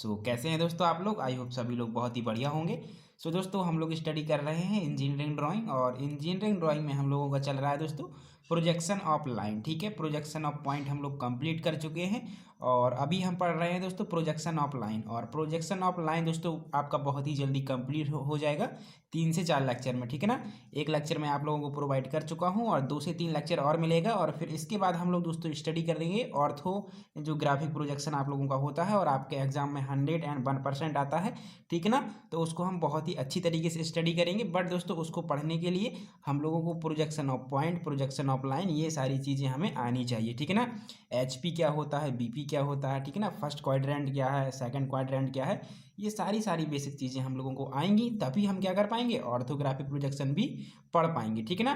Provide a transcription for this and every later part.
कैसे हैं दोस्तों आप लोग। आई होप सभी लोग बहुत ही बढ़िया होंगे। दोस्तों हम लोग स्टडी कर रहे हैं इंजीनियरिंग ड्राइंग, और इंजीनियरिंग ड्राइंग में हम लोगों का चल रहा है दोस्तों प्रोजेक्शन ऑफ लाइन। ठीक है, प्रोजेक्शन ऑफ पॉइंट हम लोग कंप्लीट कर चुके हैं और अभी हम पढ़ रहे हैं दोस्तों प्रोजेक्शन ऑफ लाइन। और प्रोजेक्शन ऑफ लाइन दोस्तों आपका बहुत ही जल्दी कंप्लीट हो जाएगा 3 से 4 लेक्चर में। ठीक है ना, एक लेक्चर मैं आप लोगों को प्रोवाइड कर चुका हूँ और 2 से 3 लेक्चर और मिलेगा। और फिर इसके बाद हम लोग दोस्तों स्टडी करेंगे ऑर्थो, जो ग्राफिक प्रोजेक्शन आप लोगों का होता है और आपके एग्जाम में 101% आता है। ठीक है ना, तो उसको हम बहुत ही अच्छी तरीके से स्टडी करेंगे। बट दोस्तों उसको पढ़ने के लिए हम लोगों को projection of point, projection of line, ये सारी चीज़ें हमें आनी चाहिए। ठीक है ना, एचपी क्या होता है, बीपी क्या होता है, ठीक है ना, फर्स्ट क्वाड्रेंट क्या है, सेकंड क्वाड्रेंट क्या है, ये सारी बेसिक चीज़ें हम लोगों को आएंगी, तभी हम क्या कर पाएंगे, ऑर्थोग्राफिक प्रोजेक्शन भी पढ़ पाएंगे। ठीक है ना,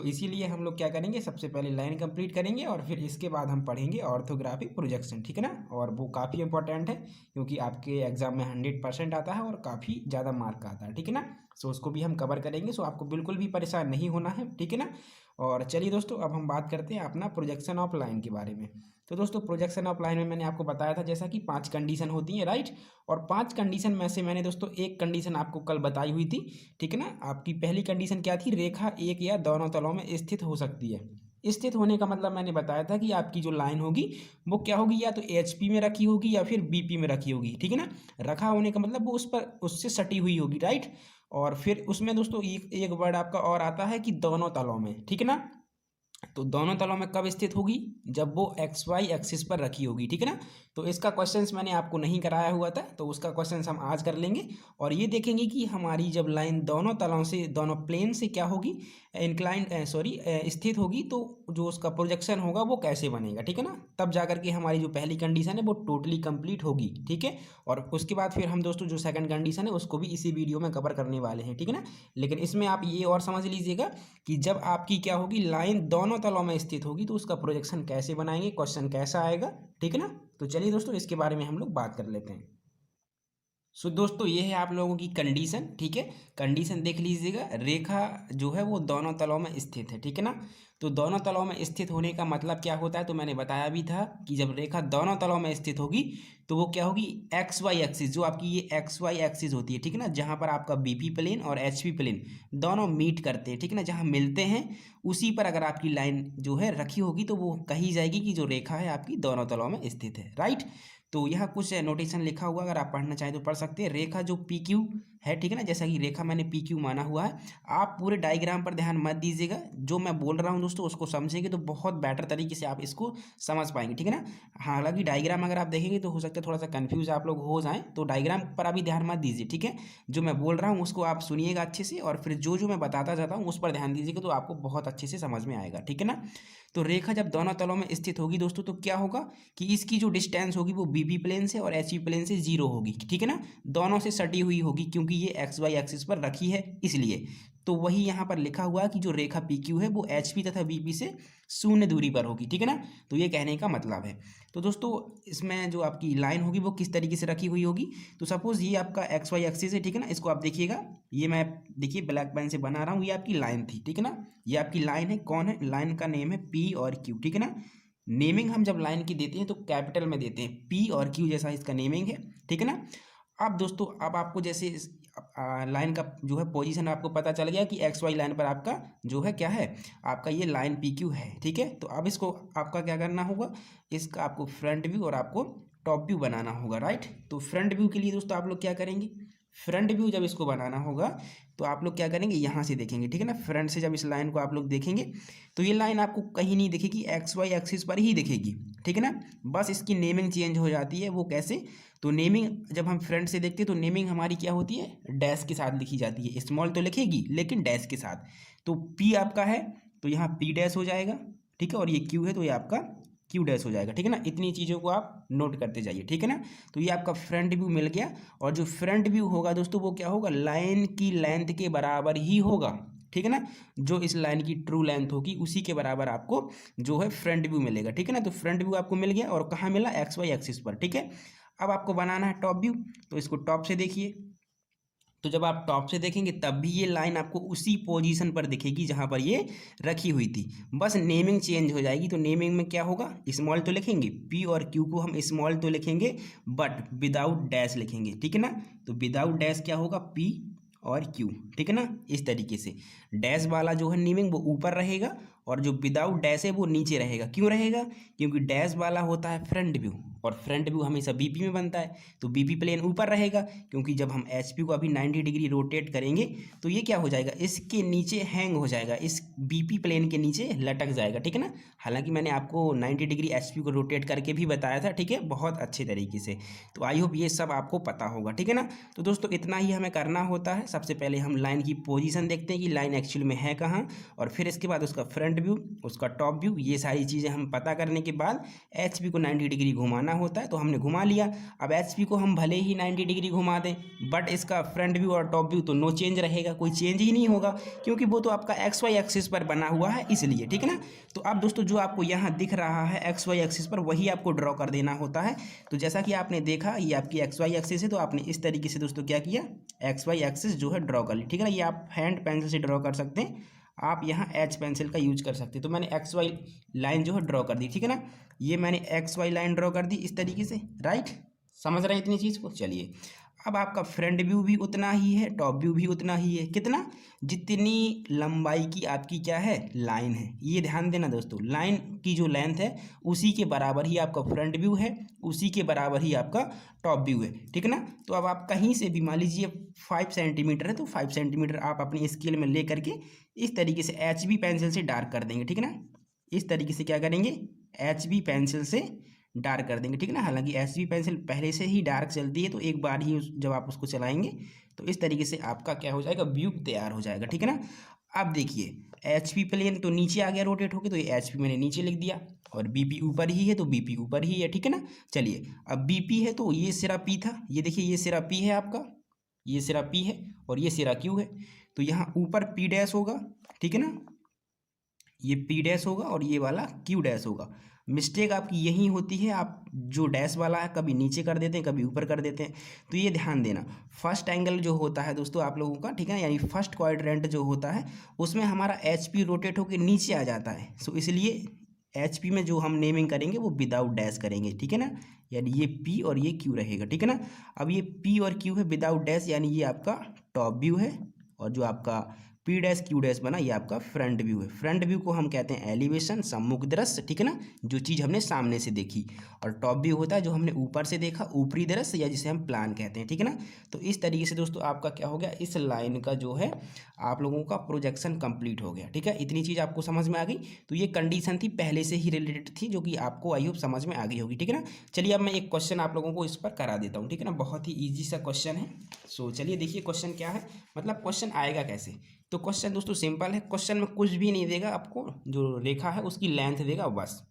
इसीलिए हम लोग क्या करेंगे, सबसे पहले लाइन कंप्लीट करेंगे और फिर इसके बाद हम पढ़ेंगे ऑर्थोग्राफिक प्रोजेक्शन। ठीक है ना, और वो काफ़ी इंपॉर्टेंट है क्योंकि आपके एग्जाम में 100% आता है और काफ़ी ज़्यादा मार्क आता है। ठीक है ना, उसको भी हम कवर करेंगे। आपको बिल्कुल भी परेशान नहीं होना है। ठीक है ना, और चलिए दोस्तों अब हम बात करते हैं अपना प्रोजेक्शन ऑफ लाइन के बारे में। दोस्तों प्रोजेक्शन ऑफ लाइन में मैंने आपको बताया था जैसा कि 5 कंडीशन होती हैं, राइट। और 5 कंडीशन में से मैंने दोस्तों एक कंडीशन आपको कल बताई हुई थी। ठीक है ना, आपकी पहली कंडीशन क्या थी, रेखा एक या दोनों तलों में स्थित हो सकती है। स्थित होने का मतलब मैंने बताया था कि आपकी जो लाइन होगी वो क्या होगी, या तो एचपी में रखी होगी या फिर बीपी में रखी होगी। ठीक है ना, रखा होने का मतलब वो उस पर उससे सटी हुई होगी, राइट। और फिर उसमें दोस्तों एक वर्ड आपका और आता है कि दोनों तलों में। ठीक है ना, तो दोनों तलों में कब स्थित होगी, जब वो एक्स वाई एक्सिस पर रखी होगी। ठीक है ना, तो इसका क्वेश्चंस मैंने आपको नहीं कराया हुआ था, तो उसका क्वेश्चंस हम आज कर लेंगे और ये देखेंगे कि हमारी जब लाइन दोनों तलों से, दोनों प्लेन से क्या होगी, इंक्लाइन स्थित होगी, तो जो उसका प्रोजेक्शन होगा वो कैसे बनेगा। ठीक है ना, तब जाकर के हमारी जो पहली कंडीशन है वो टोटली कंप्लीट होगी। ठीक है, और उसके बाद फिर हम दोस्तों जो सेकंड कंडीशन है उसको भी इसी वीडियो में कवर करने वाले हैं। ठीक है ना, लेकिन इसमें आप ये और समझ लीजिएगा कि जब आपकी क्या होगी, लाइन दोनों तलों में स्थित होगी तो उसका प्रोजेक्शन कैसे बनाएंगे, क्वेश्चन कैसा आएगा। ठीक है ना, तो चलिए दोस्तों इसके बारे में हम लोग बात कर लेते हैं। दोस्तों ये है आप लोगों की कंडीशन। ठीक है, कंडीशन देख लीजिएगा, रेखा जो है वो दोनों तलों में स्थित है। ठीक है ना, तो दोनों तलों में स्थित होने का मतलब क्या होता है, तो मैंने बताया भी था कि जब रेखा दोनों तलों में स्थित होगी तो वो क्या होगी, एक्स वाई एक्सिस, जो आपकी ये एक्स वाई एक्सिस होती है। ठीक है ना, जहाँ पर आपका बीपी प्लेन और एचपी प्लेन दोनों मीट करते हैं। ठीक है ना, जहाँ मिलते हैं उसी पर अगर आपकी लाइन जो है रखी होगी तो वो कही जाएगी कि जो रेखा है आपकी दोनों तलों में स्थित है, राइट। तो यहाँ कुछ नोटेशन लिखा हुआ, अगर आप पढ़ना चाहें तो पढ़ सकते हैं। रेखा जो पी क्यू है, ठीक है ना, जैसा कि रेखा मैंने पी क्यू माना हुआ है। आप पूरे डायग्राम पर ध्यान मत दीजिएगा, जो मैं बोल रहा हूँ दोस्तों उसको समझेंगे तो बहुत बेटर तरीके से आप इसको समझ पाएंगे। ठीक है ना, हालांकि डायग्राम अगर आप देखेंगे तो हो सकता है थोड़ा सा कन्फ्यूज आप लोग हो जाएं, तो डायग्राम पर अभी ध्यान मत दीजिए। ठीक है, जो मैं बोल रहा हूँ उसको आप सुनिएगा अच्छे से, और फिर जो जो मैं बताता जाता हूँ उस पर ध्यान दीजिएगा तो आपको बहुत अच्छे से समझ में आएगा। ठीक है ना, तो रेखा जब दोनों तलों में स्थित होगी दोस्तों तो क्या होगा कि इसकी जो डिस्टेंस होगी वो बीपी प्लेन से और एचपी प्लेन से 0 होगी। ठीक है ना, दोनों से सटी हुई होगी क्योंकि ये एक्स वाई एक्सिस पर रखी है इसलिए। तो वही यहाँ पर लिखा हुआ है कि जो रेखा पी क्यू है वो एचपी तथा बीपी से 0 दूरी पर होगी। ठीक है ना, तो ये कहने का मतलब है। तो दोस्तों इसमें जो आपकी लाइन होगी वो किस तरीके से रखी हुई होगी, तो सपोज ये आपका एक्स वाई एक्सिस है। ठीक है ना, इसको आप देखिएगा, ये मैं देखिए ब्लैक पेन से बना रहा हूँ, ये आपकी लाइन थी। ठीक है ना, ये आपकी लाइन है, कौन है, लाइन का नेम है पी और क्यू। ठीक है ना, नेमिंग हम जब लाइन की देते हैं तो कैपिटल में देते हैं, पी और क्यू जैसा इसका नेमिंग है। ठीक है ना, अब दोस्तों अब आपको जैसे लाइन का जो है पोजीशन आपको पता चल गया कि एक्स वाई लाइन पर आपका जो है क्या है, आपका ये लाइन पी क्यू है। ठीक है, तो अब इसको आपका क्या करना होगा, इसका आपको फ्रंट व्यू और आपको टॉप व्यू बनाना होगा, राइट। तो फ्रंट व्यू के लिए दोस्तों आप लोग क्या करेंगे, फ्रंट व्यू जब इसको बनाना होगा तो आप लोग क्या करेंगे, यहाँ से देखेंगे। ठीक है ना, फ्रंट से जब इस लाइन को आप लोग देखेंगे तो ये लाइन आपको कहीं नहीं दिखेगी, एक्स वाई एक्सिस पर ही दिखेगी। ठीक है ना, बस इसकी नेमिंग चेंज हो जाती है। वो कैसे, तो नेमिंग जब हम फ्रंट से देखते हैं तो नेमिंग हमारी क्या होती है, डैश के साथ लिखी जाती है। स्मॉल तो लिखेगी लेकिन डैश के साथ। तो पी आपका है तो यहाँ पी डैश हो जाएगा। ठीक है, और ये क्यू है तो ये आपका क्यू डैश हो जाएगा। ठीक है ना, इतनी चीज़ों को आप नोट करते जाइए। ठीक है ना, तो ये आपका फ्रंट व्यू मिल गया। और जो फ्रंट व्यू होगा दोस्तों वो क्या होगा, लाइन की लेंथ के बराबर ही होगा। ठीक है ना, जो इस लाइन की ट्रू लेंथ होगी उसी के बराबर आपको जो है फ्रंट व्यू मिलेगा। ठीक है ना, तो फ्रंट व्यू आपको मिल गया और कहाँ मिला, एक्स वाई एक्सिस पर। ठीक है, अब आपको बनाना है टॉप व्यू, तो इसको टॉप से देखिए। तो जब आप टॉप से देखेंगे तब भी ये लाइन आपको उसी पोजीशन पर दिखेगी जहाँ पर ये रखी हुई थी, बस नेमिंग चेंज हो जाएगी। तो नेमिंग में क्या होगा, स्मॉल तो लिखेंगे, पी और क्यू को हम स्मॉल तो लिखेंगे बट विदाउट डैश लिखेंगे, ठीक है ना। तो विदाउट डैश क्या होगा, पी और क्यू, ठीक है ना। इस तरीके से डैश वाला जो है नेमिंग वो ऊपर रहेगा और जो विदाउट डैश है वो नीचे रहेगा। क्यों रहेगा, क्योंकि डैश वाला होता है फ्रंट व्यू और फ्रंट व्यू हमेशा बीपी में बनता है, तो बीपी प्लेन ऊपर रहेगा। क्योंकि जब हम एचपी को अभी 90 डिग्री रोटेट करेंगे तो ये क्या हो जाएगा, इसके नीचे हैंग हो जाएगा, इस बीपी प्लेन के नीचे लटक जाएगा, ठीक है ना। हालांकि मैंने आपको 90 डिग्री एचपी को रोटेट करके भी बताया था, ठीक है, बहुत अच्छे तरीके से। तो आई होप ये सब आपको पता होगा, ठीक है ना। तो दोस्तों इतना ही हमें करना होता है। सबसे पहले हम लाइन की पोजीशन देखते हैं कि लाइन एक्चुअल में है कहाँ, और फिर इसके बाद उसका फ्रंट व्यू, उसका टॉप व्यू, ये सारी चीज़ें हम पता करने के बाद एचपी को 90 डिग्री घुमाना होता है, तो हमने घुमा लिया। अब एचपी को हम भले ही 90 डिग्री घुमा दें बट इसका फ्रंट व्यू और टॉप व्यू तो नो चेंज रहेगा, कोई चेंज ही नहीं होगा, क्योंकि वो तो आपका एक्स वाई एक्सिस पर बना हुआ है, इसलिए, ठीक है ना। तो अब दोस्तों जो आपको यहाँ दिख रहा है एक्स वाई एक्सिस पर, वही आपको ड्रॉ कर देना होता है। तो जैसा कि आपने देखा ये आपकी एक्स वाई एक्सिस है, तो आपने इस तरीके से दोस्तों क्या किया, एक्स वाई एक्सिस जो है ड्रॉ कर ली, ठीक है ना। ये आप हैंड पेंसिल से ड्रॉ कर सकते हैं, आप यहाँ एच पेंसिल का यूज कर सकते हैं। तो मैंने एक्स वाई लाइन जो है ड्रॉ कर दी, ठीक है ना। ये मैंने एक्स वाई लाइन ड्रॉ कर दी इस तरीके से, राइट, समझ रहे हैं इतनी चीज़ को। चलिए अब आपका फ्रंट व्यू भी उतना ही है, टॉप व्यू भी उतना ही है, कितना, जितनी लंबाई की आपकी क्या है, लाइन है। ये ध्यान देना दोस्तों, लाइन की जो लेंथ है उसी के बराबर ही आपका फ्रंट व्यू है, उसी के बराबर ही आपका टॉप व्यू है, ठीक है ना। तो अब आप कहीं से भी मान लीजिए 5 सेंटीमीटर है, तो 5 सेंटीमीटर आप अपनी स्केल में ले करके इस तरीके से एच बी पेंसिल से डार्क कर देंगे, ठीक है ना। इस तरीके से क्या करेंगे, एच बी पेंसिल से डार्क कर देंगे, ठीक है ना। हालांकि एच बी पेंसिल पहले से ही डार्क चलती है, तो एक बार ही जब आप उसको चलाएंगे तो इस तरीके से आपका क्या हो जाएगा, व्यू तैयार हो जाएगा, ठीक है ना। अब देखिए एच पी प्लेन तो नीचे आ गया रोटेट होके, तो ये एच पी मैंने नीचे लिख दिया, और बी पी ऊपर ही है तो बी पी ऊपर ही है, ठीक है ना। चलिए अब बी पी है तो ये सिरा पी था, ये देखिए ये सिरा पी है आपका, ये सिरा पी है और ये सिरा क्यू है। तो यहाँ ऊपर पी डैश होगा, ठीक है ना, ये पी डैश होगा और ये वाला क्यू डैश होगा। मिस्टेक आपकी यही होती है, आप जो डैश वाला है कभी नीचे कर देते हैं कभी ऊपर कर देते हैं, तो ये ध्यान देना। फर्स्ट एंगल जो होता है दोस्तों आप लोगों का, ठीक है ना, यानी फर्स्ट क्वाड्रेंट जो होता है उसमें हमारा एच पी रोटेट होकर नीचे आ जाता है। सो इसलिए एच पी में जो हम नेमिंग करेंगे वो विदाउट डैश करेंगे, ठीक है ना, यानी ये पी और ये क्यू रहेगा, ठीक है ना। अब ये पी और क्यू है विदाउट डैश, यानी ये आपका टॉप व्यू है, और जो आपका पी डैश क्यू डैश बना ये आपका फ्रंट व्यू है। फ्रंट व्यू को हम कहते हैं एलिवेशन, सम्मुख दृश्य, ठीक है ना, जो चीज़ हमने सामने से देखी। और टॉप व्यू होता है जो हमने ऊपर से देखा, ऊपरी दृश्य, या जिसे हम प्लान कहते हैं, ठीक है ना। तो इस तरीके से दोस्तों आपका क्या हो गया, इस लाइन का जो है आप लोगों का प्रोजेक्शन कंप्लीट हो गया, ठीक है। इतनी चीज़ आपको समझ में आ गई। तो ये कंडीशन थी पहले से ही रिलेटेड थी, जो कि आपको आई होप समझ में आ गई होगी, ठीक है ना। चलिए अब मैं एक क्वेश्चन आप लोगों को इस पर करा देता हूँ, ठीक है ना, बहुत ही ईजी सा क्वेश्चन है। सो चलिए देखिए क्वेश्चन क्या है, मतलब क्वेश्चन आएगा कैसे। तो क्वेश्चन दोस्तों सिंपल है, क्वेश्चन में कुछ भी नहीं देगा आपको, जो रेखा है उसकी लेंथ देगा बस,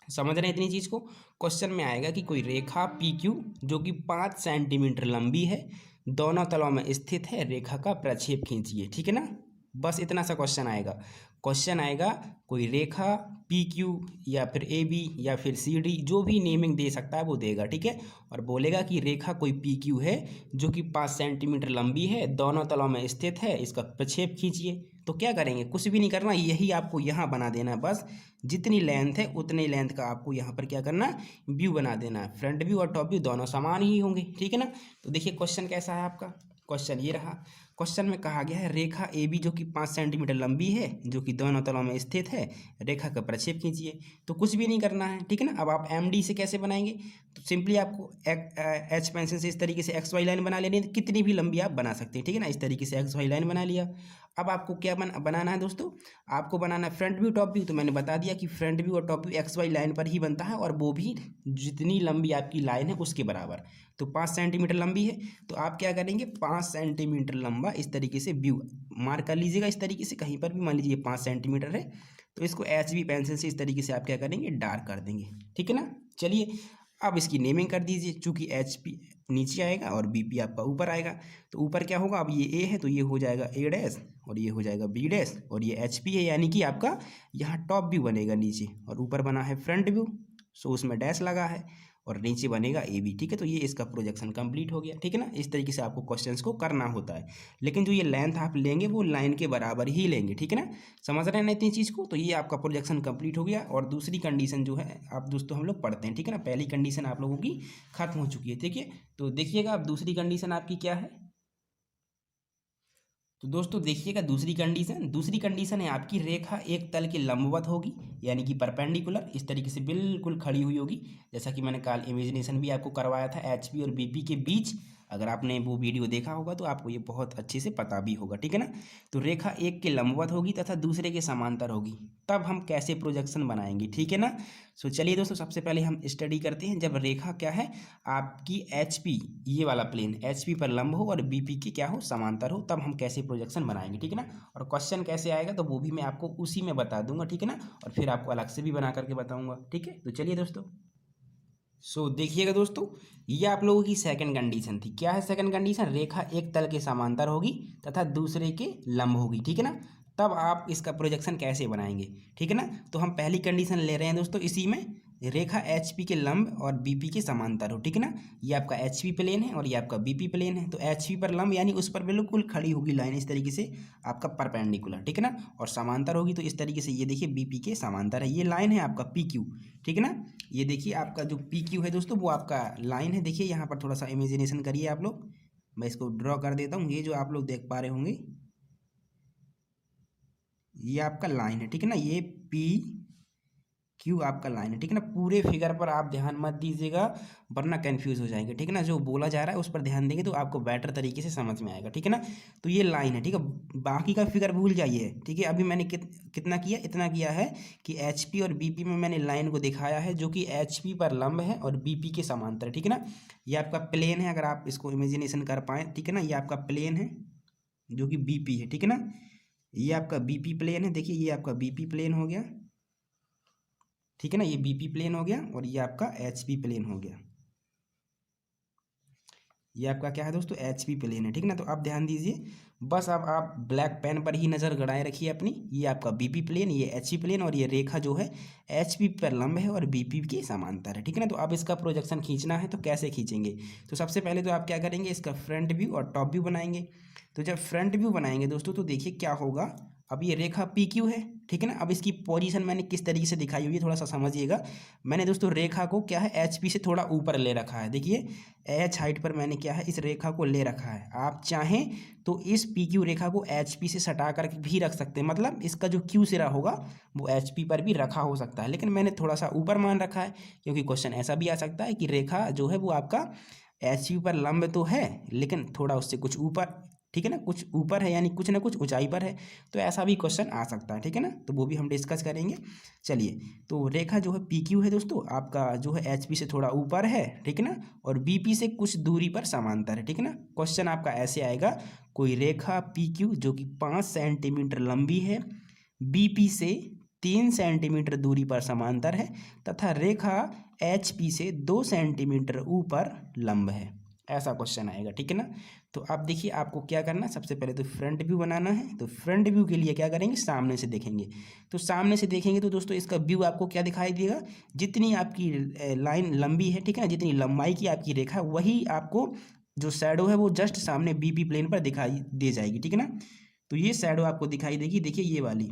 समझ रहे हैं इतनी चीज़ को। क्वेश्चन में आएगा कि कोई रेखा पी क्यू जो कि 5 सेंटीमीटर लंबी है, दोनों तलों में स्थित है, रेखा का प्रक्षेप खींचिए, ठीक है ना। बस इतना सा क्वेश्चन आएगा। क्वेश्चन आएगा कोई रेखा पी क्यू या फिर ए बी या फिर सी डी, जो भी नेमिंग दे सकता है वो देगा, ठीक है। और बोलेगा कि रेखा कोई पी क्यू है जो कि 5 सेंटीमीटर लंबी है, दोनों तलों में स्थित है, इसका प्रक्षेप खींचिए। तो क्या करेंगे, कुछ भी नहीं करना, यही आपको यहाँ बना देना है बस। जितनी लेंथ है उतनी लेंथ का आपको यहाँ पर क्या करना है, व्यू बना देना है। फ्रंट व्यू और टॉप व्यू दोनों समान ही होंगे, ठीक है ना। तो देखिए क्वेश्चन कैसा है आपका, क्वेश्चन ये रहा। क्वेश्चन में कहा गया है रेखा ए बी जो कि 5 सेंटीमीटर लंबी है, जो कि दोनों तलों में स्थित है, रेखा का प्रक्षेप खींचिए। तो कुछ भी नहीं करना है, ठीक है ना। अब आप एम डी से कैसे बनाएंगे, तो सिंपली आपको एच पेंसिल से इस तरीके से एक्स वाई लाइन बना लेनी है, कितनी भी लंबी आप बना सकते हैं, ठीक है ना। इस तरीके से एक्स वाई लाइन बना लिया। अब आपको क्या बनाना है दोस्तों, आपको बनाना है फ्रंट व्यू टॉप व्यू। तो मैंने बता दिया कि फ्रंट व्यू और top view X Y line पर ही बनता है, और वो भी जितनी लंबी आपकी लाइन है उसके बराबर। तो 5 सेंटीमीटर लंबी है, तो आप क्या करेंगे, 5 सेंटीमीटर लंबा इस तरीके से व्यू मार्क कर लीजिएगा। इस तरीके से कहीं पर भी मान लीजिए 5 सेंटीमीटर है, तो इसको एच बी पेंसिल से इस तरीके से आप क्या करेंगे, डार्क कर देंगे, ठीक है ना। चलिए अब इसकी नेमिंग कर दीजिए, चूँकि एच पी नीचे आएगा और बी पी आपका ऊपर आएगा, तो ऊपर क्या होगा, अब ये ए है तो ये हो जाएगा ए डैश, और ये हो जाएगा बी डैश, और ये एच पी है, यानी कि आपका यहाँ टॉप व्यू बनेगा नीचे, और ऊपर बना है फ्रंट व्यू, सो उसमें डैश लगा है। और नीचे बनेगा ए बी, ठीक है। तो ये इसका प्रोजेक्शन कंप्लीट हो गया, ठीक है ना। इस तरीके से आपको क्वेश्चंस को करना होता है, लेकिन जो ये लेंथ आप लेंगे वो लाइन के बराबर ही लेंगे, ठीक है ना। समझ रहे हैं ना इतनी चीज़ को। तो ये आपका प्रोजेक्शन कंप्लीट हो गया। और दूसरी कंडीशन जो है आप दोस्तों हम लोग पढ़ते हैं, ठीक है ना। पहली कंडीशन आप लोगों की खत्म हो चुकी है, ठीक है। तो देखिएगा अब दूसरी कंडीशन आपकी क्या है। तो दोस्तों देखिएगा दूसरी कंडीशन है आपकी, रेखा एक तल के लंबवत होगी, यानी कि परपेंडिकुलर, इस तरीके से बिल्कुल खड़ी हुई होगी। जैसा कि मैंने कल इमेजिनेशन भी आपको करवाया था एचपी और बीपी के बीच, अगर आपने वो वीडियो देखा होगा तो आपको ये बहुत अच्छे से पता भी होगा, ठीक है ना। तो रेखा एक के लंबवत होगी तथा दूसरे के समांतर होगी, तब हम कैसे प्रोजेक्शन बनाएंगे, ठीक है ना। सो चलिए दोस्तों सबसे पहले हम स्टडी करते हैं। जब रेखा क्या है आपकी एचपी, ये वाला प्लेन एचपी पर लंब हो और बीपी के क्या हो समांतर हो, तब हम कैसे प्रोजेक्शन बनाएंगे, ठीक है ना। और क्वेश्चन कैसे आएगा तो वो भी मैं आपको उसी में बता दूंगा, ठीक है ना। और फिर आपको अलग से भी बना करके बताऊंगा, ठीक है। तो चलिए दोस्तों, देखिएगा दोस्तों, ये आप लोगों की सेकंड कंडीशन थी। क्या है सेकंड कंडीशन, रेखा एक तल के समांतर होगी तथा दूसरे के लंब होगी, ठीक है ना। तब आप इसका प्रोजेक्शन कैसे बनाएंगे, ठीक है ना। तो हम पहली कंडीशन ले रहे हैं दोस्तों, इसी में रेखा एच पी के लंब और बीपी के समांतर हो, ठीक है ना। ये आपका एच पी प्लेन है और ये आपका बीपी प्लेन है। तो एच पी पर लंब यानी उस पर बिल्कुल खड़ी होगी लाइन इस तरीके से आपका परपेंडिकुलर, ठीक है ना। और समांतर होगी तो इस तरीके से, ये देखिए बीपी के समांतर है। ये लाइन है आपका पी क्यू, ठीक है ना। ये देखिए आपका जो पी क्यू है दोस्तों वो आपका लाइन है। देखिए यहाँ पर थोड़ा सा इमेजिनेशन करिए आप लोग, मैं इसको ड्रॉ कर देता हूँ। ये जो आप लोग देख पा रहे होंगे ये आपका लाइन है, ठीक है ना। ये पी क्यू आपका लाइन है, ठीक है ना। पूरे फिगर पर आप ध्यान मत दीजिएगा वरना कंफ्यूज हो जाएंगे, ठीक है ना। जो बोला जा रहा है उस पर ध्यान देंगे तो आपको बेटर तरीके से समझ में आएगा, ठीक है ना। तो ये लाइन है, ठीक है। बाकी का फिगर भूल जाइए, ठीक है। अभी मैंने कितना किया, इतना किया है कि एच पी और बी पी में मैंने लाइन को दिखाया है जो कि एच पी पर लंब है और बी पी के समांतर, ठीक है ना। ये आपका प्लेन है, अगर आप इसको इमेजिनेशन कर पाएँ, ठीक है ना। ये आपका प्लेन है जो कि बी पी है, ठीक है ना। ये आपका बी पी प्लेन है, देखिए ये आपका बी पी प्लेन हो गया, ठीक है ना। ये बीपी प्लेन हो गया और ये आपका एचपी प्लेन हो गया। ये आपका क्या है दोस्तों, एचपी प्लेन है, ठीक है ना। तो आप ध्यान दीजिए, बस अब आप ब्लैक पेन पर ही नज़र गड़ाए रखिए अपनी। ये आपका बीपी प्लेन, ये एचपी प्लेन और ये रेखा जो है एचपी पर लंब है और बीपी के समांतर है, ठीक है ना। तो अब इसका प्रोजेक्शन खींचना है तो कैसे खींचेंगे। तो सबसे पहले तो आप क्या करेंगे, इसका फ्रंट व्यू और टॉप व्यू बनाएंगे। तो जब फ्रंट व्यू बनाएंगे दोस्तों तो देखिए क्या होगा। अब ये रेखा पी क्यू है, ठीक है ना। अब इसकी पोजीशन मैंने किस तरीके से दिखाई हुई है थोड़ा सा समझिएगा। मैंने दोस्तों रेखा को क्या है एच पी से थोड़ा ऊपर ले रखा है, देखिए एच हाइट पर मैंने क्या है इस रेखा को ले रखा है। आप चाहें तो इस पी क्यू रेखा को एच पी से सटा कर भी रख सकते हैं, मतलब इसका जो क्यू सिरा होगा वो एच पी पर भी रखा हो सकता है, लेकिन मैंने थोड़ा सा ऊपर मान रखा है क्योंकि क्वेश्चन ऐसा भी आ सकता है कि रेखा जो है वो आपका एच पी पर लंब तो है लेकिन थोड़ा उससे कुछ ऊपर, ठीक है ना, कुछ ऊपर है यानी कुछ ना कुछ ऊंचाई पर है। तो ऐसा भी क्वेश्चन आ सकता है, ठीक है ना। तो वो भी हम डिस्कस करेंगे। चलिए, तो रेखा जो है पी क्यू है दोस्तों आपका जो है एच पी से थोड़ा ऊपर है, ठीक है ना, और बी पी से कुछ दूरी पर समांतर है, ठीक है ना। क्वेश्चन आपका ऐसे आएगा, कोई रेखा पी क्यू जो कि 5 सेंटीमीटर लंबी है, बी पी से 3 सेंटीमीटर दूरी पर समांतर है तथा रेखा एच पी से 2 सेंटीमीटर ऊपर लंब है, ऐसा क्वेश्चन आएगा, ठीक है ना। तो अब देखिए आपको क्या करना है, सबसे पहले तो फ्रंट व्यू बनाना है। तो फ्रंट व्यू के लिए क्या करेंगे, सामने से देखेंगे। तो सामने से देखेंगे तो दोस्तों इसका व्यू आपको क्या दिखाई देगा, जितनी आपकी लाइन लंबी है, ठीक है ना, जितनी लंबाई की आपकी रेखा वही आपको जो शैडो है वो जस्ट सामने बीपी प्लेन पर दिखाई दे जाएगी, ठीक है ना। तो ये शैडो आपको दिखाई देगी, देखिए ये वाली,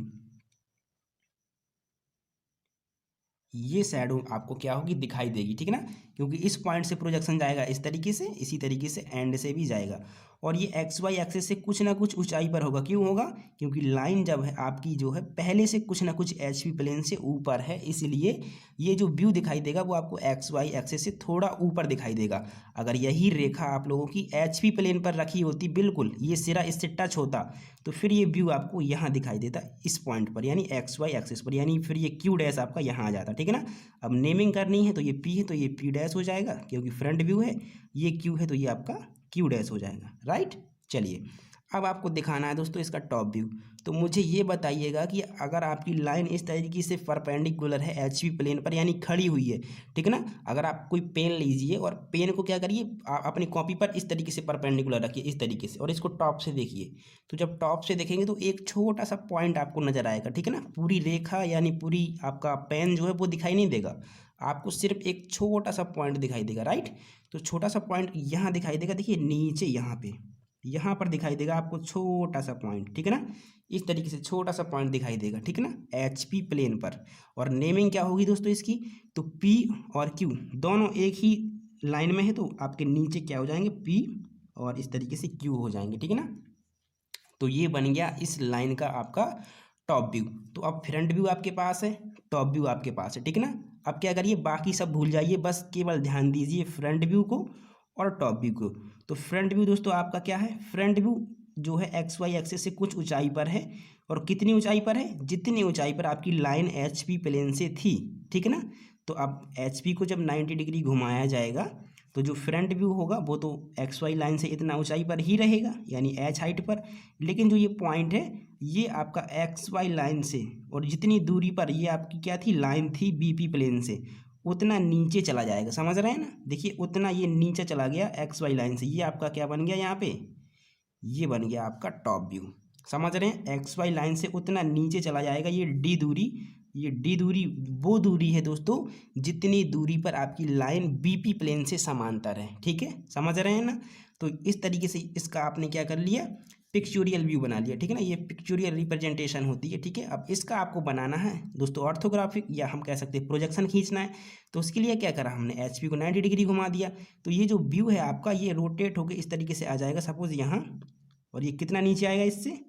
ये शैडो आपको क्या होगी दिखाई देगी, ठीक है ना। क्योंकि इस पॉइंट से प्रोजेक्शन जाएगा इस तरीके से, इसी तरीके से एंड से भी जाएगा और ये एक्स वाई एक्सिस से कुछ ना कुछ ऊंचाई पर होगा। क्यों होगा, क्योंकि लाइन जब है आपकी जो है पहले से कुछ ना कुछ एच पी प्लेन से ऊपर है, इसलिए ये जो व्यू दिखाई देगा वो आपको एक्स वाई एक्सिस से थोड़ा ऊपर दिखाई देगा। अगर यही रेखा आप लोगों की एच पी प्लेन पर रखी होती, बिल्कुल ये सिरा इससे टच होता, तो फिर ये व्यू आपको यहाँ दिखाई देता इस पॉइंट पर यानी एक्स वाई एक्सिस पर, यानी फिर ये क्यू डैश आपका यहाँ आ जाता, ठीक है ना। अब नेमिंग करनी है तो ये पी है तो ये पी डैश हो जाएगा क्योंकि फ्रंट व्यू है, ये क्यू है तो ये आपका क्यू डैश हो जाएगा, राइट। चलिए, अब आपको दिखाना है दोस्तों इसका टॉप व्यू। तो मुझे ये बताइएगा कि अगर आपकी लाइन इस तरीके से परपेंडिकुलर है एच पी प्लेन पर यानी खड़ी हुई है, ठीक है ना। अगर आप कोई पेन लीजिए और पेन को क्या करिए अपनी कॉपी पर इस तरीके से परपेंडिकुलर रखिए इस तरीके से और इसको टॉप से देखिए। तो जब टॉप से देखेंगे तो एक छोटा सा पॉइंट आपको नजर आएगा, ठीक है ना। पूरी रेखा यानी पूरी आपका पेन जो है वो दिखाई नहीं देगा। आपको सिर्फ एक छोटा सा पॉइंट दिखाई देगा, राइट। तो छोटा सा पॉइंट यहाँ दिखाई देगा, देखिए नीचे यहाँ पर दिखाई देगा आपको छोटा सा पॉइंट, ठीक है ना। इस तरीके से छोटा सा पॉइंट दिखाई देगा, ठीक है ना, HP प्लेन पर। और नेमिंग क्या होगी दोस्तों इसकी, तो P और Q दोनों एक ही लाइन में है, तो आपके नीचे क्या हो जाएंगे, P और इस तरीके से Q हो जाएंगे, ठीक है ना। तो ये बन गया इस लाइन का आपका टॉप व्यू। तो अब फ्रंट व्यू आपके पास है, टॉप व्यू आपके पास है, ठीक है ना। अब क्या करिए, बाकी सब भूल जाइए, बस केवल ध्यान दीजिए फ्रंट व्यू को और टॉप व्यू को। तो फ्रंट व्यू दोस्तों आपका क्या है, फ्रंट व्यू जो है XY एक्सिस से कुछ ऊंचाई पर है, और कितनी ऊंचाई पर है, जितनी ऊंचाई पर आपकी लाइन HP प्लेन से थी, ठीक है ना। तो अब HP को जब 90 डिग्री घुमाया जाएगा तो जो फ्रंट व्यू होगा वो तो XY लाइन से इतना ऊंचाई पर ही रहेगा, यानी H हाइट पर। लेकिन जो ये पॉइंट है ये आपका XY लाइन से, और जितनी दूरी पर ये आपकी क्या थी, लाइन थी BP प्लेन से, उतना नीचे चला जाएगा, समझ रहे हैं ना। देखिए उतना ये नीचे चला गया XY लाइन से, ये आपका क्या बन गया यहाँ पे, ये बन गया आपका टॉप व्यू, समझ रहे हैं। XY लाइन से उतना नीचे चला जाएगा ये D दूरी, ये D दूरी वो दूरी है दोस्तों जितनी दूरी पर आपकी लाइन BP प्लेन से समांतर है, ठीक है, समझ रहे हैं ना। तो इस तरीके से इसका आपने क्या कर लिया, पिक्चोरियल व्यू बना लिया, ठीक है ना। ये पिक्चोरियल रिप्रेजेंटेशन होती है, ठीक है। अब इसका आपको बनाना है दोस्तों ऑर्थोग्राफिक, या हम कह सकते हैं प्रोजेक्शन खींचना है। तो उसके लिए क्या करा हमने, HP को 90 डिग्री घुमा दिया, तो ये जो व्यू है आपका ये रोटेट होकर इस तरीके से आ जाएगा सपोज यहाँ, और ये कितना नीचे आएगा, इससे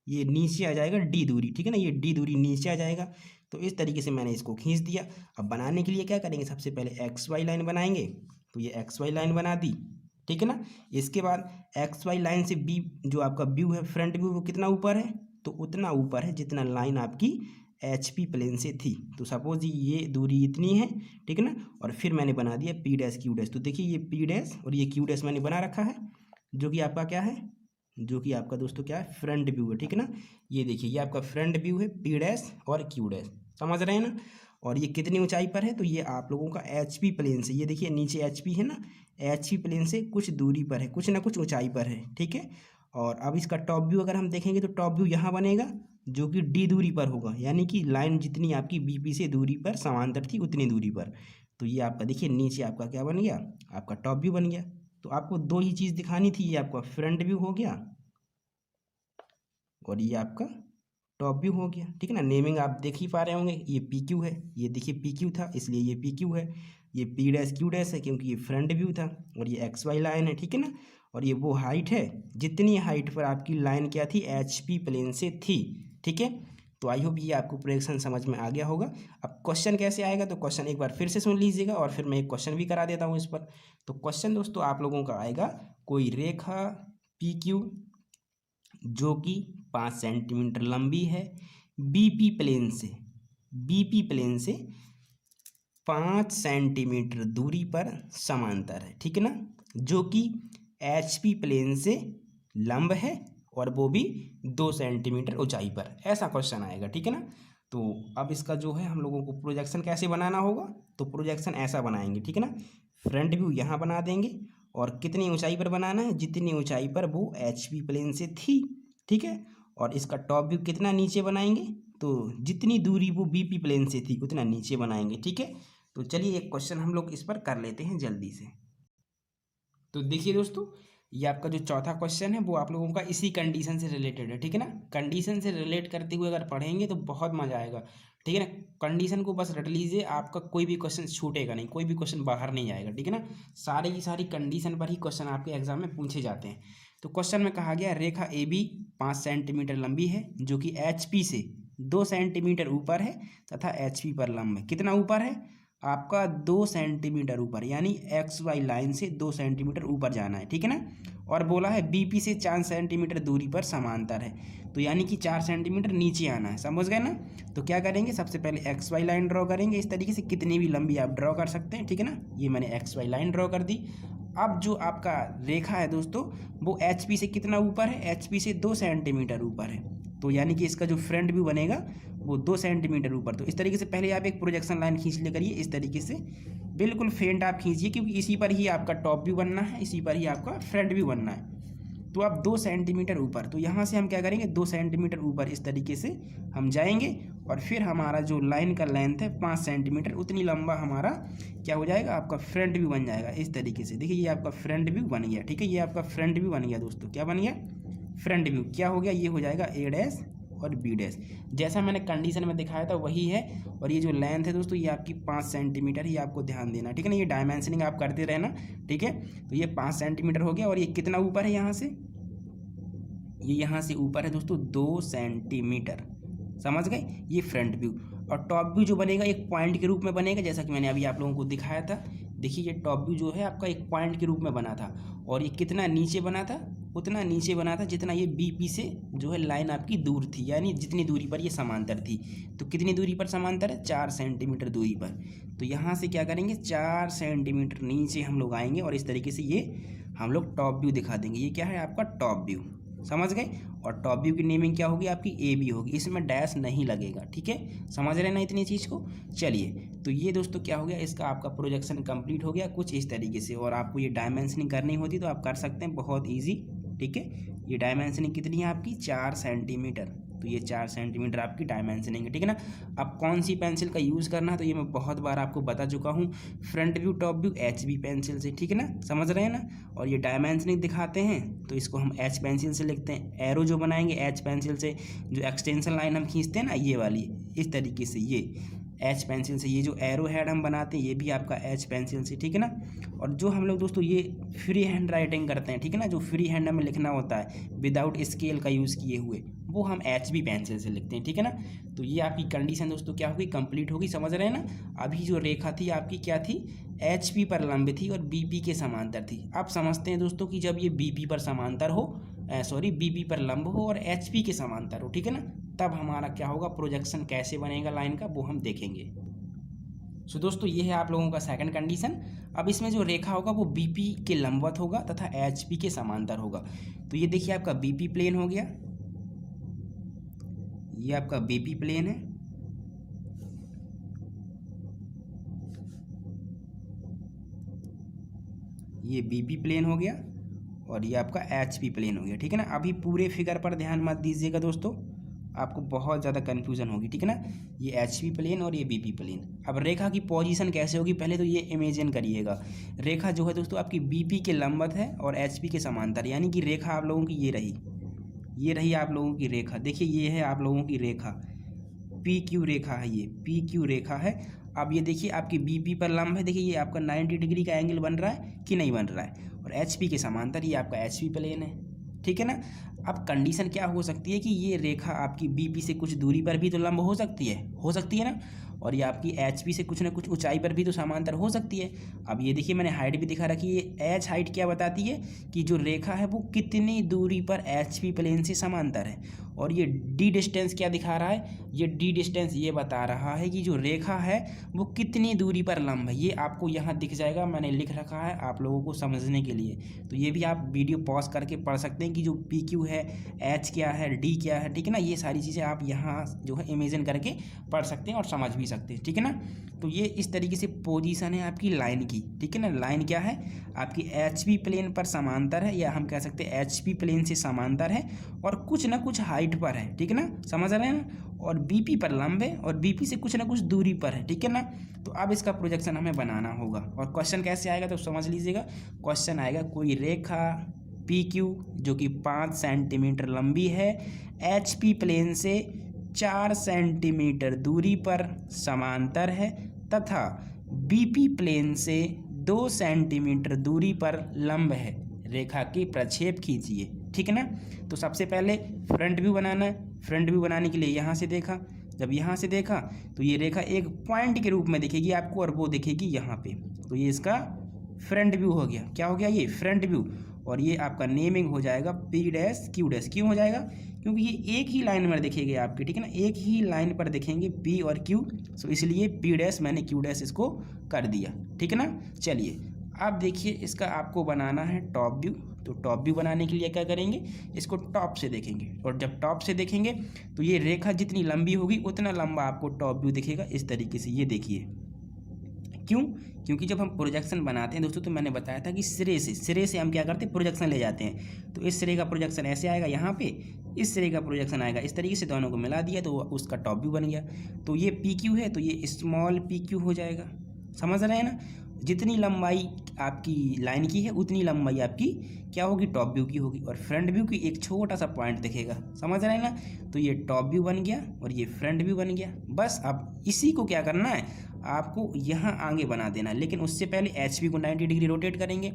ये नीचे आ जाएगा D दूरी, ठीक है ना, ये D दूरी नीचे आ जाएगा। तो इस तरीके से मैंने इसको खींच दिया। अब बनाने के लिए क्या करेंगे, सबसे पहले XY लाइन बनाएंगे, तो ये XY लाइन बना दी, ठीक है ना। इसके बाद XY लाइन से B जो आपका व्यू है फ्रंट व्यू, वो कितना ऊपर है, तो उतना ऊपर है जितना लाइन आपकी HP प्लेन से थी। तो सपोज ये दूरी इतनी है, ठीक है ना। और फिर मैंने बना दिया P', Q'। तो देखिए ये P' और ये Q' मैंने बना रखा है, जो कि आपका क्या है, जो कि आपका दोस्तों क्या है, फ्रंट व्यू है, ठीक है ना। ये देखिए ये आपका फ्रंट व्यू है P' और Q', समझ रहे हैं ना। और ये कितनी ऊंचाई पर है, तो ये आप लोगों का HP प्लेन से, ये देखिए नीचे HP है ना, HP प्लेन से कुछ दूरी पर है, कुछ ना कुछ ऊंचाई पर है, ठीक है। और अब इसका टॉप व्यू अगर हम देखेंगे तो टॉप व्यू यहाँ बनेगा, जो कि D दूरी पर होगा, यानी कि लाइन जितनी आपकी BP से दूरी पर समांतर थी उतनी दूरी पर। तो ये आपका देखिए नीचे आपका क्या बन गया, आपका टॉप व्यू बन गया। तो आपको दो ही चीज़ दिखानी थी, ये आपका फ्रंट व्यू हो गया और ये आपका टॉप व्यू हो गया, ठीक है ना। नेमिंग आप देख ही पा रहे होंगे, ये PQ है, ये देखिए PQ था इसलिए ये PQ है, ये P', Q' है क्योंकि ये फ्रंट व्यू था, और ये XY लाइन है, ठीक है ना। और ये वो हाइट है जितनी हाइट पर आपकी लाइन क्या थी, HP प्लेन से थी, ठीक है। तो आई होप ये आपको प्रोजेक्शन समझ में आ गया होगा। अब क्वेश्चन कैसे आएगा, तो क्वेश्चन एक बार फिर से सुन लीजिएगा, और फिर मैं एक क्वेश्चन भी करा देता हूँ इस पर। तो क्वेश्चन दोस्तों आप लोगों का आएगा, कोई रेखा PQ जो कि 5 सेंटीमीटर लंबी है, BP प्लेन से 5 सेंटीमीटर दूरी पर समांतर है, ठीक है ना, जो कि HP प्लेन से लंब है और वो भी 2 सेंटीमीटर ऊंचाई पर, ऐसा क्वेश्चन आएगा, ठीक है ना। तो अब इसका जो है हम लोगों को प्रोजेक्शन कैसे बनाना होगा, तो प्रोजेक्शन ऐसा बनाएंगे, ठीक है ना। फ्रंट व्यू यहाँ बना देंगे, और कितनी ऊंचाई पर बनाना है, जितनी ऊंचाई पर वो HP प्लेन से थी, ठीक है। और इसका टॉप व्यू कितना नीचे बनाएंगे, तो जितनी दूरी वो BP प्लेन से थी उतना नीचे बनाएंगे, ठीक है। तो चलिए एक क्वेश्चन हम लोग इस पर कर लेते हैं जल्दी से। तो देखिए दोस्तों, ये आपका जो चौथा क्वेश्चन है वो आप लोगों का इसी कंडीशन से रिलेटेड है, ठीक है ना। कंडीशन से रिलेट करते हुए अगर पढ़ेंगे तो बहुत मजा आएगा, ठीक है ना। कंडीशन को बस रट लीजिए, आपका कोई भी क्वेश्चन छूटेगा नहीं, कोई भी क्वेश्चन बाहर नहीं आएगा, ठीक है ना। सारी की सारी कंडीशन पर ही क्वेश्चन आपके एग्जाम में पूछे जाते हैं। तो क्वेश्चन में कहा गया रेखा AB 5 सेंटीमीटर लंबी है, जो कि HP से 2 सेंटीमीटर ऊपर है तथा HP पर लंब है। कितना ऊपर है आपका, 2 सेंटीमीटर ऊपर, यानी XY लाइन से 2 सेंटीमीटर ऊपर जाना है, ठीक है ना। और बोला है BP से 4 सेंटीमीटर दूरी पर समांतर है, तो यानी कि 4 सेंटीमीटर नीचे आना है, समझ गए ना। तो क्या करेंगे, सबसे पहले XY लाइन ड्रॉ करेंगे इस तरीके से, कितनी भी लंबी आप ड्रॉ कर सकते हैं, ठीक है ना। ये मैंने XY लाइन ड्रॉ कर दी। अब जो आपका रेखा है दोस्तों वो HP से कितना ऊपर है, HP से 2 सेंटीमीटर ऊपर है, तो यानी कि इसका जो फ्रंट व्यू बनेगा वो 2 सेंटीमीटर ऊपर। तो इस तरीके से पहले आप एक प्रोजेक्शन लाइन खींच ले करिए, इस तरीके से बिल्कुल फेंट आप खींचिए, क्योंकि इसी पर ही आपका टॉप व्यू बनना है, इसी पर ही आपका फ्रंट व्यू बनना है। तो आप 2 सेंटीमीटर ऊपर, तो यहाँ से हम क्या करेंगे 2 सेंटीमीटर ऊपर इस तरीके से हम जाएंगे और फिर हमारा जो लाइन का लेंथ है 5 सेंटीमीटर, उतनी लंबा हमारा क्या हो जाएगा, आपका फ्रंट व्यू बन जाएगा इस तरीके से। देखिए ये आपका फ्रंट व्यू बन गया, ठीक है, ये आपका फ्रंट व्यू बन गया दोस्तों। क्या बन गया, फ्रंट व्यू। क्या हो गया, ये हो जाएगा ए डैश और बी डैश, जैसा मैंने कंडीशन में दिखाया था वही है। और ये जो लेंथ है दोस्तों ये आपकी 5 सेंटीमीटर, ये आपको ध्यान देना, ठीक है ना, ये डायमेंशनिंग आप करते रहना, ठीक है। तो ये 5 सेंटीमीटर हो गया और ये कितना ऊपर है यहाँ से, ये यहाँ से ऊपर है दोस्तों 2 सेंटीमीटर, समझ गए। ये फ्रंट व्यू। और टॉप व्यू जो बनेगा एक पॉइंट के रूप में बनेगा, जैसा कि मैंने अभी आप लोगों को दिखाया था। देखिए ये टॉप व्यू जो है आपका एक पॉइंट के रूप में बना था और ये कितना नीचे बना था, उतना नीचे बना था जितना ये बीपी से जो है लाइन आपकी दूर थी, यानी जितनी दूरी पर ये समांतर थी। तो कितनी दूरी पर समांतर है, 4 सेंटीमीटर दूरी पर। तो यहाँ से क्या करेंगे 4 सेंटीमीटर नीचे हम लोग आएंगे और इस तरीके से ये हम लोग टॉप व्यू दिखा देंगे। ये क्या है आपका टॉप व्यू, समझ गए। और टॉप व्यू की नेमिंग क्या होगी आपकी, ए बी होगी, इसमें डैश नहीं लगेगा, ठीक है, समझ रहे ना इतनी चीज़ को। चलिए तो ये दोस्तों क्या हो गया, इसका आपका प्रोजेक्शन कंप्लीट हो गया कुछ इस तरीके से। और आपको ये डायमेंशनिंग करनी होती तो आप कर सकते हैं, बहुत ईजी, ठीक है। ये डायमेंशनिंग कितनी है आपकी, 4 सेंटीमीटर। तो ये 4 सेंटीमीटर आपकी डायमेंशनिंग है, ठीक है ना। अब कौन सी पेंसिल का यूज़ करना है तो ये मैं बहुत बार आपको बता चुका हूँ, front view top view HB pencil से, ठीक है ना, समझ रहे हैं ना। और ये डायमेंशनिंग दिखाते हैं तो इसको हम H पेंसिल से लिखते हैं। एरो जो बनाएंगे H पेंसिल से, जो एक्सटेंशन लाइन हम खींचते हैं ना ये वाली, इस तरीके से ये H पेंसिल से, ये जो एरो हेड हम बनाते हैं ये भी आपका H पेंसिल से, ठीक है ना। और जो हम लोग दोस्तों ये फ्री हैंड राइटिंग करते हैं, ठीक है ना, जो फ्री हैंड में लिखना होता है विदाउट स्केल का यूज़ किए हुए, वो हम HB पेंसिल से लिखते हैं, ठीक है ना। तो ये आपकी कंडीशन दोस्तों क्या होगी, कंप्लीट होगी, समझ रहे हैं ना। अभी जो रेखा थी आपकी क्या थी, HP पर लंब थी और BP के समांतर थी। आप समझते हैं दोस्तों कि जब ये BP पर समांतर हो, BP पर लंब हो और HP के समांतर हो, ठीक है ना, तब हमारा क्या होगा, प्रोजेक्शन कैसे बनेगा लाइन का वो हम देखेंगे। सो दोस्तों ये है आप लोगों का सेकंड कंडीशन। अब इसमें जो रेखा होगा वो BP के लंबवत होगा तथा HP के समांतर होगा। तो ये देखिए आपका BP प्लेन हो गया, ये आपका BP प्लेन है, ये BP प्लेन हो गया और ये आपका HP प्लेन हो गया, ठीक है ना। अभी पूरे फिगर पर ध्यान मत दीजिएगा दोस्तों, आपको बहुत ज़्यादा कन्फ्यूजन होगी, ठीक है ना। ये HP प्लेन और ये BP प्लेन। अब रेखा की पोजीशन कैसे होगी, पहले तो ये इमेजिन करिएगा। रेखा जो है दोस्तों आपकी BP के लंबवत है और HP के समांतर, यानी कि रेखा आप लोगों की ये रही आप लोगों की रेखा। देखिए ये है आप लोगों की रेखा, PQ रेखा है, ये PQ रेखा है। अब ये देखिए आपकी BP पर लंब है, देखिए ये आपका 90 डिग्री का एंगल बन रहा है कि नहीं बन रहा है, और HP के समांतर ये आपका HP प्लेन है, ठीक है ना। अब कंडीशन क्या हो सकती है कि ये रेखा आपकी BP से कुछ दूरी पर भी तो लंब हो सकती है ना, और ये आपकी HP से कुछ ना कुछ ऊंचाई पर भी तो समांतर हो सकती है। अब ये देखिए मैंने हाइट भी दिखा रखी है, H हाइट क्या बताती है कि जो रेखा है वो कितनी दूरी पर HP प्लेन से समांतर है। और ये D डिस्टेंस क्या दिखा रहा है, ये D डिस्टेंस ये बता रहा है कि जो रेखा है वो कितनी दूरी पर लंब है। ये आपको यहाँ दिख जाएगा, मैंने लिख रखा है आप लोगों को समझने के लिए। तो ये भी आप वीडियो पॉज करके पढ़ सकते हैं कि जो PQ है, H क्या है, D क्या है, ठीक है ना। ये सारी चीज़ें आप यहाँ जो है इमेजिन करके पढ़ सकते हैं और समझ भी सकते हैं, ठीक है ना। तो ये इस तरीके से पोजीशन है आपकी लाइन की, ठीक है ना। लाइन क्या है आपकी HP प्लेन पर समांतर है, या हम कह सकते हैं HP प्लेन से समांतर है और कुछ ना कुछ हाइट पर है, ठीक है ना, समझ रहे हैं ना। और BP पर लंब है और BP से कुछ ना कुछ दूरी पर है, ठीक है ना। तो अब इसका प्रोजेक्शन हमें बनाना होगा। और क्वेश्चन कैसे आएगा तो समझ लीजिएगा। क्वेश्चन आएगा कोई रेखा PQ जो कि 5 सेंटीमीटर लंबी है, HP प्लेन से 4 सेंटीमीटर दूरी पर समांतर है तथा BP प्लेन से 2 सेंटीमीटर दूरी पर लंब है, रेखा की प्रक्षेप खींचिए, ठीक है ना। तो सबसे पहले फ्रंट व्यू बनाना है। फ्रंट व्यू बनाने के लिए यहाँ से देखा, जब यहाँ से देखा तो ये रेखा एक पॉइंट के रूप में दिखेगी आपको और वो दिखेगी यहाँ पे। तो ये इसका फ्रंट व्यू हो गया। क्या हो गया, ये फ्रंट व्यू। और ये आपका नेमिंग हो जाएगा P डैश Q डैश। क्यों हो जाएगा, क्योंकि ये एक ही लाइन में दिखेंगे आपके, ठीक है ना, एक ही लाइन पर दिखेंगे P और Q। सो इसलिए P डैश मैंने Q डैश इसको कर दिया, ठीक है ना। चलिए अब देखिए इसका आपको बनाना है टॉप व्यू। तो टॉप व्यू बनाने के लिए क्या करेंगे, इसको टॉप से देखेंगे। और जब टॉप से देखेंगे तो ये रेखा जितनी लंबी होगी उतना लंबा आपको टॉप व्यू दिखेगा इस तरीके से। ये देखिए क्यों? क्योंकि जब हम प्रोजेक्शन बनाते हैं दोस्तों, तो मैंने बताया था कि सिरे से हम क्या करते हैं, प्रोजेक्शन ले जाते हैं। तो इस सिरे का प्रोजेक्शन ऐसे आएगा यहाँ पे, इस सिरे का प्रोजेक्शन आएगा इस तरीके से, दोनों को मिला दिया तो उसका टॉप व्यू बन गया। तो ये पी क्यू है तो ये स्मॉल पी क्यू हो जाएगा। समझ रहे हैं ना? जितनी लंबाई आपकी लाइन की है उतनी लंबाई आपकी क्या होगी, टॉप व्यू की होगी। और फ्रंट व्यू की एक छोटा सा पॉइंट दिखेगा। समझ रहे हैं ना? तो ये टॉप व्यू बन गया और ये फ्रंट व्यू बन गया। बस अब इसी को क्या करना है, आपको यहाँ आगे बना देना है। लेकिन उससे पहले एच पी को 90 डिग्री रोटेट करेंगे।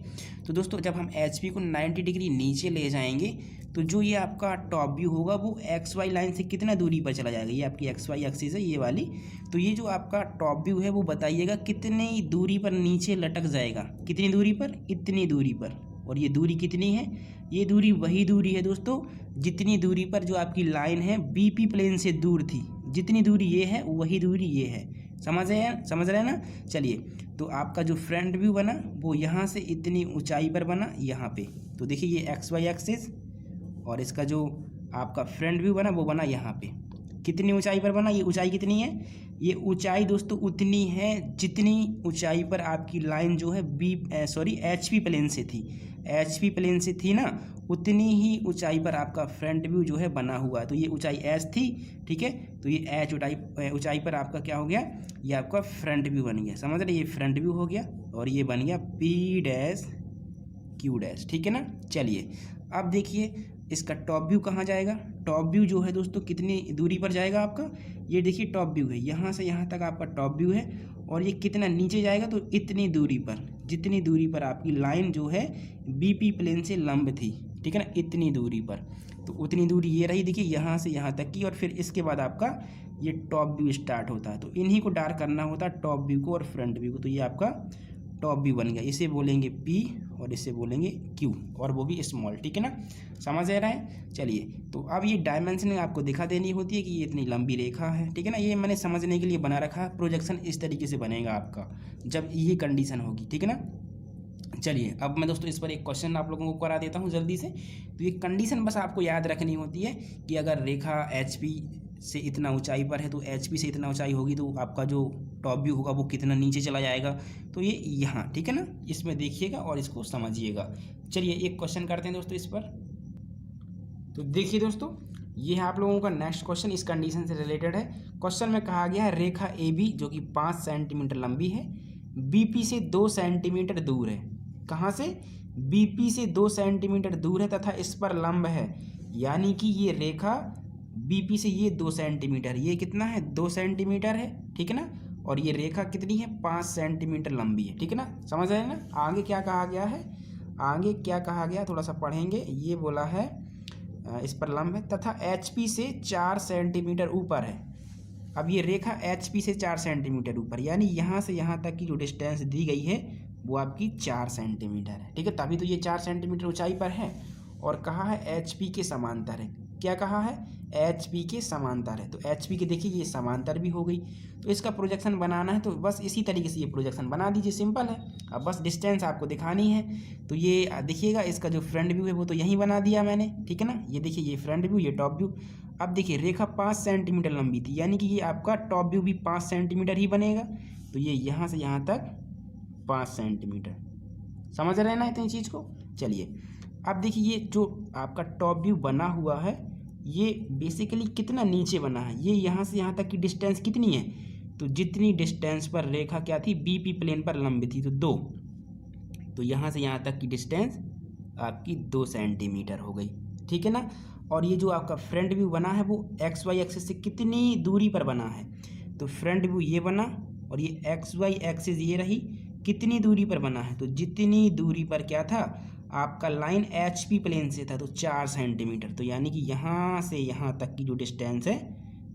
तो दोस्तों जब हम एच पी को 90 डिग्री नीचे ले जाएंगे तो जो ये आपका टॉप व्यू होगा वो एक्स वाई लाइन से कितना दूरी पर चला जाएगा, ये आपकी एक्स वाई एक्सिस है ये वाली। तो ये जो आपका टॉप व्यू है वो बताइएगा कितनी दूरी पर नीचे लटक जाएगा, कितनी दूरी पर, इतनी दूरी पर। और ये दूरी कितनी है, ये दूरी वही दूरी है दोस्तों जितनी दूरी पर जो आपकी लाइन है बीपी प्लेन से दूर थी। जितनी दूरी ये है वही दूरी ये है। समझ रहे हैं ना? चलिए, तो आपका जो फ्रंट व्यू बना वो यहाँ से इतनी ऊंचाई पर बना यहाँ पे। तो देखिए ये एक्स वाई एक्सिस और इसका जो आपका फ्रंट व्यू बना वो बना यहाँ पे। कितनी ऊंचाई पर बना, ये ऊंचाई कितनी है, ये ऊंचाई दोस्तों उतनी है जितनी ऊंचाई पर आपकी लाइन जो है एच पी प्लेन से थी। एच पी प्लेन से थी ना, उतनी ही ऊंचाई पर आपका फ्रंट व्यू जो है बना हुआ है। तो ये ऊंचाई एच थी, ठीक है। तो ये एच ऊंचाई पर आपका क्या हो गया, ये आपका फ्रंट व्यू बन गया। समझ रहे, ये फ्रंट व्यू हो गया और ये बन गया पी डैश क्यू डैश, ठीक है ना। चलिए अब देखिए इसका टॉप व्यू कहाँ जाएगा। टॉप व्यू जो है दोस्तों कितनी दूरी पर जाएगा आपका, ये देखिए टॉप व्यू है, यहाँ से यहाँ तक आपका टॉप व्यू है। और ये कितना नीचे जाएगा, तो इतनी दूरी पर, जितनी दूरी पर आपकी लाइन जो है बीपी प्लेन से लंब थी, ठीक है ना, इतनी दूरी पर। तो उतनी दूरी ये रही, देखिए यहाँ से यहाँ तक की। और फिर इसके बाद आपका ये टॉप व्यू स्टार्ट होता है। तो इन्हीं को डार्क करना होता है, टॉप व्यू को और फ्रंट व्यू को। तो ये आपका टॉप व्यू बन गया। इसे बोलेंगे पी और इसे बोलेंगे क्यू, और वो भी स्मॉल, ठीक है ना। समझ आ रहा है? चलिए, तो अब ये डायमेंशनिंग आपको दिखा देनी होती है कि ये इतनी लंबी रेखा है, ठीक है ना। ये मैंने समझने के लिए बना रखा है। प्रोजेक्शन इस तरीके से बनेगा आपका जब ये कंडीशन होगी, ठीक है ना। चलिए अब मैं दोस्तों इस पर एक क्वेश्चन आप लोगों को करा देता हूँ जल्दी से। तो ये कंडीशन बस आपको याद रखनी होती है कि अगर रेखा एच पी से इतना ऊंचाई पर है तो एच पी से इतना ऊंचाई होगी तो आपका जो टॉप व्यू होगा वो कितना नीचे चला जाएगा। तो ये यहाँ, ठीक है ना, इसमें देखिएगा और इसको समझिएगा। चलिए एक क्वेश्चन करते हैं दोस्तों इस पर। तो देखिए दोस्तों, ये है आप लोगों का नेक्स्ट क्वेश्चन, इस कंडीशन से रिलेटेड है। क्वेश्चन में कहा गया है रेखा ए बी जो कि 5 सेंटीमीटर लंबी है, बीपी से 2 सेंटीमीटर दूर है। कहाँ से? बीपी से 2 सेंटीमीटर दूर है तथा इस पर लंब है। यानी कि ये रेखा बीपी से ये 2 सेंटीमीटर, ये कितना है, 2 सेंटीमीटर है, ठीक है ना। और ये रेखा कितनी है, 5 सेंटीमीटर लंबी है, ठीक है ना। समझ रहे हैं ना। आगे क्या कहा गया है, आगे क्या कहा गया, थोड़ा सा पढ़ेंगे। ये बोला है इस पर लंब है तथा एच पी से 4 सेंटीमीटर ऊपर है। अब ये रेखा एच पी से 4 सेंटीमीटर ऊपर, यानी यहाँ से यहाँ तक की जो डिस्टेंस दी गई है वो आपकी 4 सेंटीमीटर है, ठीक है। तभी तो ये 4 सेंटीमीटर ऊंचाई पर है। और कहा है एच पी के समांतर है। क्या कहा है, एच पी के समांतर है। तो एच पी के देखिए ये समांतर भी हो गई। तो इसका प्रोजेक्शन बनाना है तो बस इसी तरीके से ये प्रोजेक्शन बना दीजिए, सिंपल है। अब बस डिस्टेंस आपको दिखानी है। तो ये देखिएगा इसका जो फ्रंट व्यू है वो तो यहीं बना दिया मैंने, ठीक है ना। ये देखिए ये फ्रंट व्यू, ये टॉप व्यू। अब देखिए रेखा 5 सेंटीमीटर लंबी थी, यानी कि ये आपका टॉप व्यू भी 5 सेंटीमीटर ही बनेगा। तो ये यहाँ से यहाँ तक 5 सेंटीमीटर। समझ रहे हैं ना इतनी चीज़ को। चलिए अब देखिए ये जो आपका टॉप व्यू बना हुआ है ये बेसिकली कितना नीचे बना है, ये यहाँ से यहाँ तक की डिस्टेंस कितनी है, तो जितनी डिस्टेंस पर रेखा क्या थी, बीपी प्लेन पर लंबी थी, तो 2। तो यहाँ से यहाँ तक की डिस्टेंस आपकी 2 सेंटीमीटर हो गई, ठीक है ना। और ये जो आपका फ्रंट व्यू बना है वो एक्स वाई एक्सिस से कितनी दूरी पर बना है, तो फ्रंट व्यू ये बना और ये एक्स वाई एक्सिस ये रही, कितनी दूरी पर बना है, तो जितनी दूरी पर क्या था आपका लाइन एच पी प्लेन से था, तो 4 सेंटीमीटर। तो यानी कि यहाँ से यहाँ तक की जो डिस्टेंस है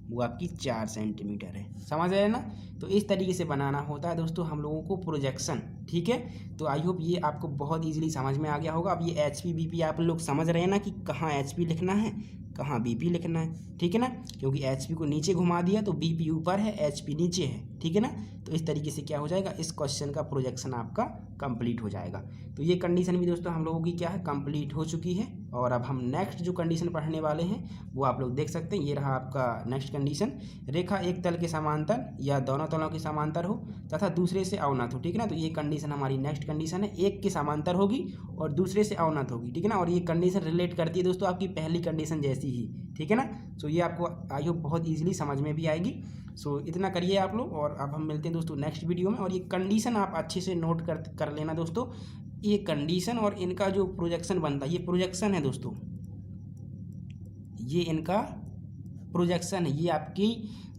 वो आपकी 4 सेंटीमीटर है। समझ रहे हैं ना। तो इस तरीके से बनाना होता है दोस्तों हम लोगों को प्रोजेक्शन, ठीक है। तो आई होप ये आपको बहुत ईजिली समझ में आ गया होगा। अब ये एच पी बी पी आप लोग समझ रहे हैं ना कि कहाँ एच पी लिखना है, कहाँ बीपी लिखना है, ठीक है ना, क्योंकि एचपी को नीचे घुमा दिया तो बीपी ऊपर है, एचपी नीचे है, ठीक है ना। तो इस तरीके से क्या हो जाएगा, इस क्वेश्चन का प्रोजेक्शन आपका कंप्लीट हो जाएगा। तो ये कंडीशन भी दोस्तों हम लोगों की क्या है, कंप्लीट हो चुकी है। और अब हम नेक्स्ट जो कंडीशन पढ़ने वाले हैं वो आप लोग देख सकते हैं। ये रहा आपका नेक्स्ट कंडीशन, रेखा एक तल के समांतर या दोनों तलों के समांतर हो तथा दूसरे से अवनत हो, ठीक है ना। तो ये कंडीशन हमारी नेक्स्ट कंडीशन है, एक के समांतर होगी और दूसरे से अवनत होगी, ठीक है ना। और ये कंडीशन रिलेट करती है दोस्तों आपकी पहली कंडीशन जैसी ही, ठीक है ना। सो ये आपको आई होप बहुत ईजिली समझ में भी आएगी। सो इतना करिए आप लोग, और अब हम मिलते हैं दोस्तों नेक्स्ट वीडियो में। और ये कंडीशन आप अच्छे से नोट कर लेना दोस्तों, ये कंडीशन और इनका जो प्रोजेक्शन बनता है, ये प्रोजेक्शन है दोस्तों, ये इनका प्रोजेक्शन है, ये आपकी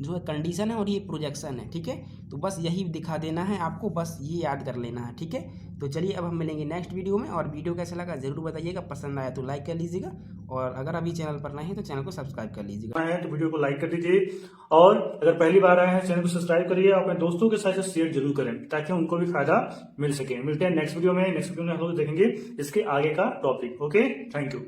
जो है कंडीशन है और ये प्रोजेक्शन है, ठीक है। तो बस यही दिखा देना है आपको, बस ये याद कर लेना है, ठीक है। तो चलिए अब हम मिलेंगे नेक्स्ट वीडियो में। और वीडियो कैसा लगा ज़रूर बताइएगा, पसंद आया तो लाइक कर लीजिएगा, और अगर अभी चैनल पर नहीं है तो चैनल को सब्सक्राइब कर लीजिएगा। तो वीडियो को लाइक कर दीजिए, और अगर पहली बार आए हैं चैनल को सब्सक्राइब करिए, अपने दोस्तों के साथ शेयर जरूर करें ताकि उनको भी फायदा मिल सके। मिलते हैं नेक्स्ट वीडियो में। नेक्स्ट वीडियो में हम लोग देखेंगे इसके आगे का टॉपिक। Okay, thank you.